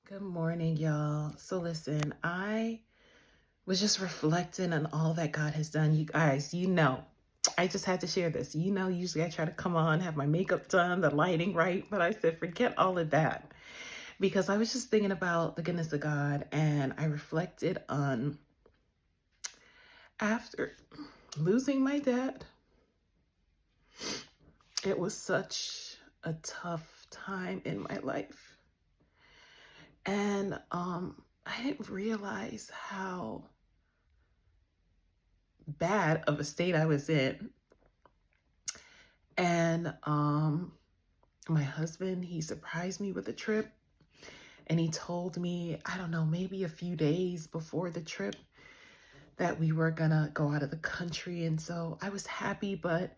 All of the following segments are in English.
Good morning, y'all. So listen, I was just reflecting on all that God has done. You guys, I just had to share this. Usually I try to come on, have my makeup done, the lighting right, but I said, forget all of that because I was just thinking about the goodness of God and I reflected on after losing my dad. It was such a tough time in my life. And I didn't realize how bad of a state I was in. And my husband, he surprised me with a trip and he told me, I don't know, maybe a few days before the trip that we were gonna go out of the country. And so I was happy, but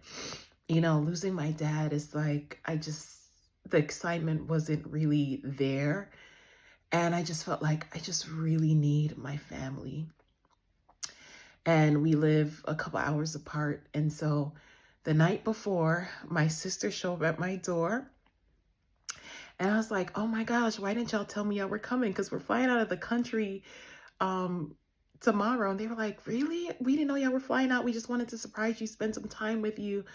losing my dad is like, the excitement wasn't really there. And I just felt like I just really need my family. And we live a couple hours apart. And so the night before, my sister showed up at my door. And I was like, oh my gosh, why didn't y'all tell me y'all were coming? Because we're flying out of the country tomorrow. And they were like, really? We didn't know y'all were flying out. We just wanted to surprise you, spend some time with you.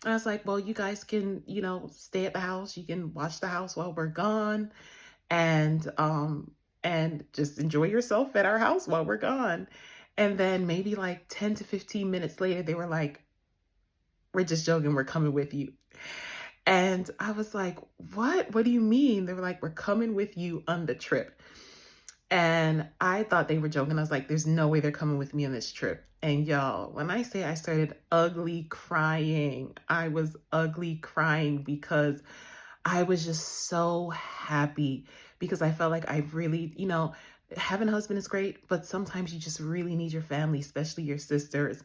And I was like, well, you guys can, stay at the house. You can watch the house while we're gone. And just enjoy yourself at our house while we're gone. And then maybe like 10 to 15 minutes later, they were like, we're just joking, we're coming with you. And I was like, what? What do you mean? They were like, we're coming with you on the trip. And I thought they were joking. I was like, there's no way they're coming with me on this trip. And y'all, when I say I started ugly crying, I was ugly crying because I was just so happy because I felt like I really, having a husband is great, but sometimes you just really need your family, especially your sisters.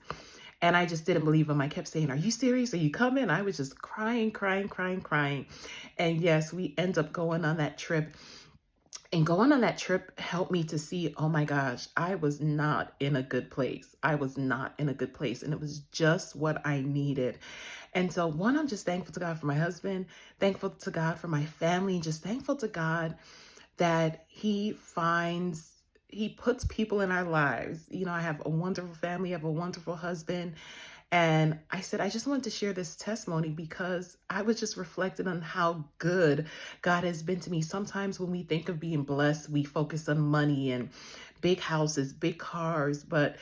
And I just didn't believe him. I kept saying, are you serious? Are you coming? I was just crying. And yes, we end up going on that trip. And going on that trip helped me to see, oh my gosh, I was not in a good place. And it was just what I needed. And so one, I'm just thankful to God for my husband, thankful to God for my family, and just thankful to God that he puts people in our lives. I have a wonderful family, I have a wonderful husband. And I said, I just wanted to share this testimony because I was just reflecting on how good God has been to me. Sometimes when we think of being blessed, we focus on money and big houses, big cars, but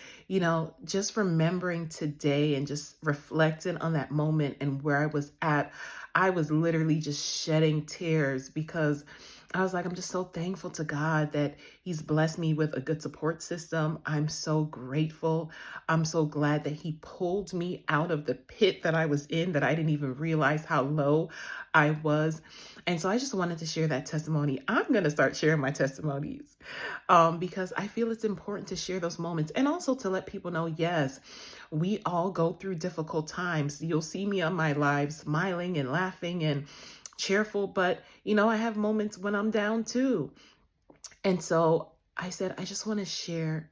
just remembering today and just reflecting on that moment and where I was at, I was literally just shedding tears because I was like, I'm just so thankful to God that he's blessed me with a good support system. I'm so grateful. I'm so glad that he pulled me out of the pit that I was in, that I didn't even realize how low I was. And so I just wanted to share that testimony. I'm going to start sharing my testimonies because I feel it's important to share those moments and also to let people know, yes, we all go through difficult times. You'll see me on my live smiling and laughing and cheerful, but I have moments when I'm down too. And so I said, I just want to share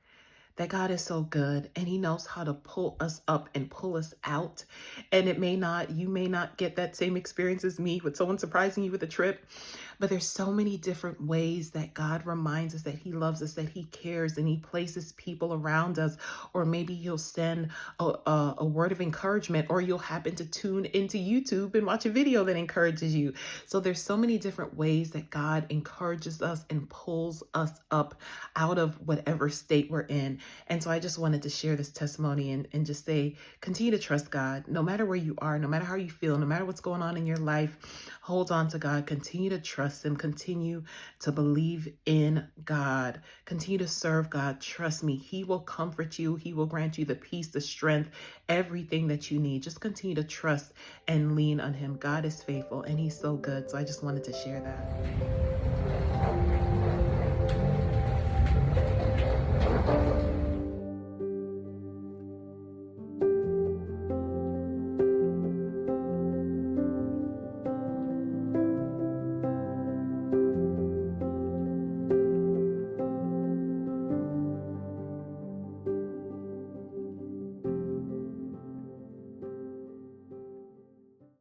that God is so good and he knows how to pull us up and pull us out. And you may not get that same experience as me with someone surprising you with a trip, but there's so many different ways that God reminds us that he loves us, that he cares, and he places people around us. Or maybe he'll send a word of encouragement, or you'll happen to tune into YouTube and watch a video that encourages you. So there's so many different ways that God encourages us and pulls us up out of whatever state we're in. And so I just wanted to share this testimony and just say, continue to trust God, no matter where you are, no matter how you feel, no matter what's going on in your life, hold on to God, continue to trust him, continue to believe in God, continue to serve God. Trust me, he will comfort you. He will grant you the peace, the strength, everything that you need. Just continue to trust and lean on him. God is faithful and he's so good. So I just wanted to share that.